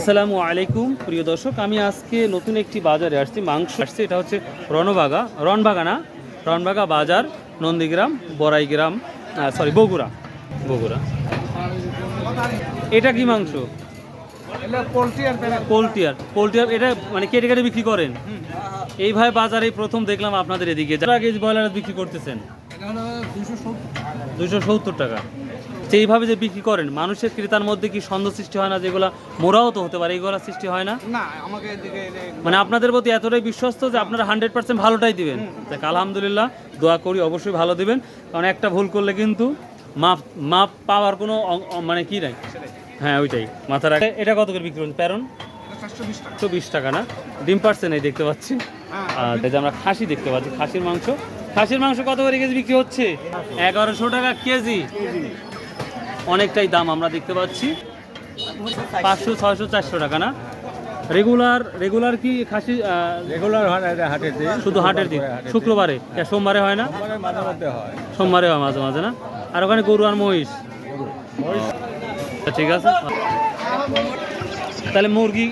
আসসালামু আলাইকুম প্রিয় দর্শক, আমি আজকে নতুন একটি বাজারে আসছি, মাংস আসছে। এটা হচ্ছে রনবাগা বাজার, নন্দীগ্রাম, বড়াইগ্রাম, বগুড়া। বগুড়া এটা কি মাংস? পোলট্রিয়ার। এটা মানে কেটে কেটে বিক্রি করেন? এইভাবে বাজারে প্রথম দেখলাম আপনাদের এদিকে। যারা কেজি ব্রয়লার বিক্রি করতেছেন 270 টাকা। এইভাবে যে বিক্রি করেন, মানুষের ক্রেতার মধ্যে কি সন্দেহ সৃষ্টি হয় না যেগুলা মোরাও তো হতে পারে, এইগুলা সৃষ্টি হয় না? মানে আপনাদের প্রতি এতটাই বিশ্বস্ত যে আপনারা 100% ভালোটাই দিবেন। দেখ, আলহামদুলিল্লাহ, দোয়া করি অবশ্যই ভালো দিবেন, কারণ একটা ভুল করলে কিন্তু মাপ পাওয়ার কোনো মানে কি নাই। হ্যাঁ, ওইটাই মাথা রাখে। এটা কত করে বিক্রি করছেন? প্যারন 120 টাকা না? ডিম পারছে নাই দেখতে পাচ্ছি। আর এই যে আমরা খাসি দেখতে পাচ্ছি, খাসির মাংস কত করে কেজি বিক্রি হচ্ছে? 1100 টাকা কেজি। অনেকটাই দাম আমরা দেখতে পাচ্ছি। 500, 600, 400 টাকা না? রেগুলার কি খাসি? রেগুলার হয় না, এটা হাটের দিন, শুধু হাটের দিন, শুক্রবারে। সোমবারে হয় না? মাঝে মধ্যে হয়। সোমবারে হয় মাঝে মাঝে না? আর ওখানে গরু আর মহিষ? ঠিক আছে। তাহলে মুরগি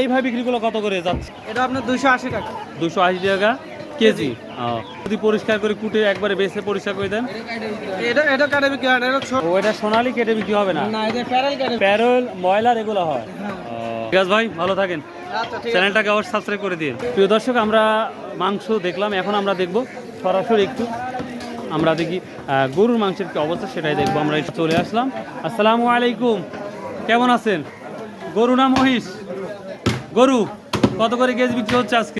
এইভাবে বিক্রিগুলো কত করে যাচ্ছে? এটা আপনার 280 টাকা। 280 টাকা কেজি। যদি পরিষ্কার করে কুটে একবারে বেছে পরিষ্কার করে দেন? এটা কাটে বিক্রি হয় না, ওইটা সোনালি কেটে বিক্রি হবে না? না, এটা প্যারেল কাটে। প্যারল ময়লার এগুলো হয়। ঠিক আছে ভাই, ভালো থাকেন। আচ্ছা, ঠিক আছে। চ্যানেলটাকে অবশ্যই সাবস্ক্রাইব করে দিন। প্রিয় দর্শক, আমরা মাংস দেখলাম, এখন আমরা দেখব সরাসরি একটু আমরা দেখি গরুর মাংসের কি অবস্থা, সেটাই দেখবো। আমরা একটু চলে আসলাম। আসসালামু আলাইকুম, কেমন আছেন? গরু না মহিষ? গরু কত করে কেজি বিক্রি হচ্ছে আজকে?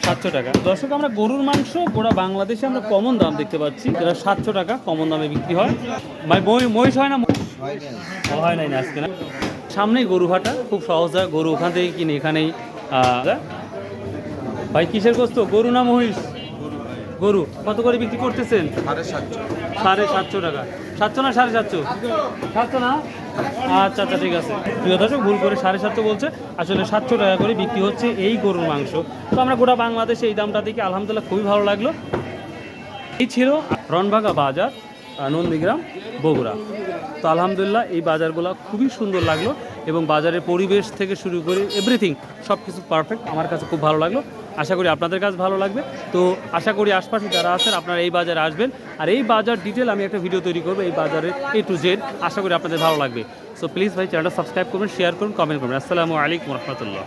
700 টাকা। দর্শক, আমরা গরুর মাংস গোটা বাংলাদেশে আমরা কমন দাম দেখতে পাচ্ছি, যেটা 700 টাকা কমন দামে বিক্রি হয়। ভাই মহিষ হয় না? হয় নাই না আজকে না? সামনেই গরু হাটা, খুব সহজ হয়, গরু ওখান থেকে কিনে এখানেই। ভাই কিসের গোস্ত, গরু না মহিষ? গরু কত করে বিক্রি করতেছেন? 750 টাকা। 700 না 750? 700 না? আচ্ছা, ঠিক আছে। প্রিয় দর্শক, ভুল করে 750 বলছে, আসলে 700 টাকা করে বিক্রি হচ্ছে এই গরুর মাংস। তো আমরা গোটা বাংলাদেশে এই দামটা দেখে আলহামদুলিল্লাহ খুবই ভালো লাগলো। এই ছিল রনবাগা বাজার, নন্দীগ্রাম, বগুড়া। তো আলহামদুলিল্লাহ এই বাজারগুলো খুবই সুন্দর লাগলো, এবং বাজারের পরিবেশ থেকে শুরু করে এভরিথিং সব কিছু পারফেক্ট। আমার কাছে খুব ভালো লাগলো, আশা করি আপনাদের কাছে ভালো লাগবে। তো আশা করি আশপাশে যারা আছেন আপনারা এই বাজারে আসবেন, আর এই বাজার ডিটেল আমি একটা ভিডিও তৈরি করবো, এই বাজারের A to Z। আশা করি আপনাদের ভালো লাগবে। সো প্লিজ ভাই, চ্যানেলটা সাবস্ক্রাইব করবেন, শেয়ার করুন, কমেন্ট করবেন। আসসালামু আলাইকুম রহমতুল্লাহ।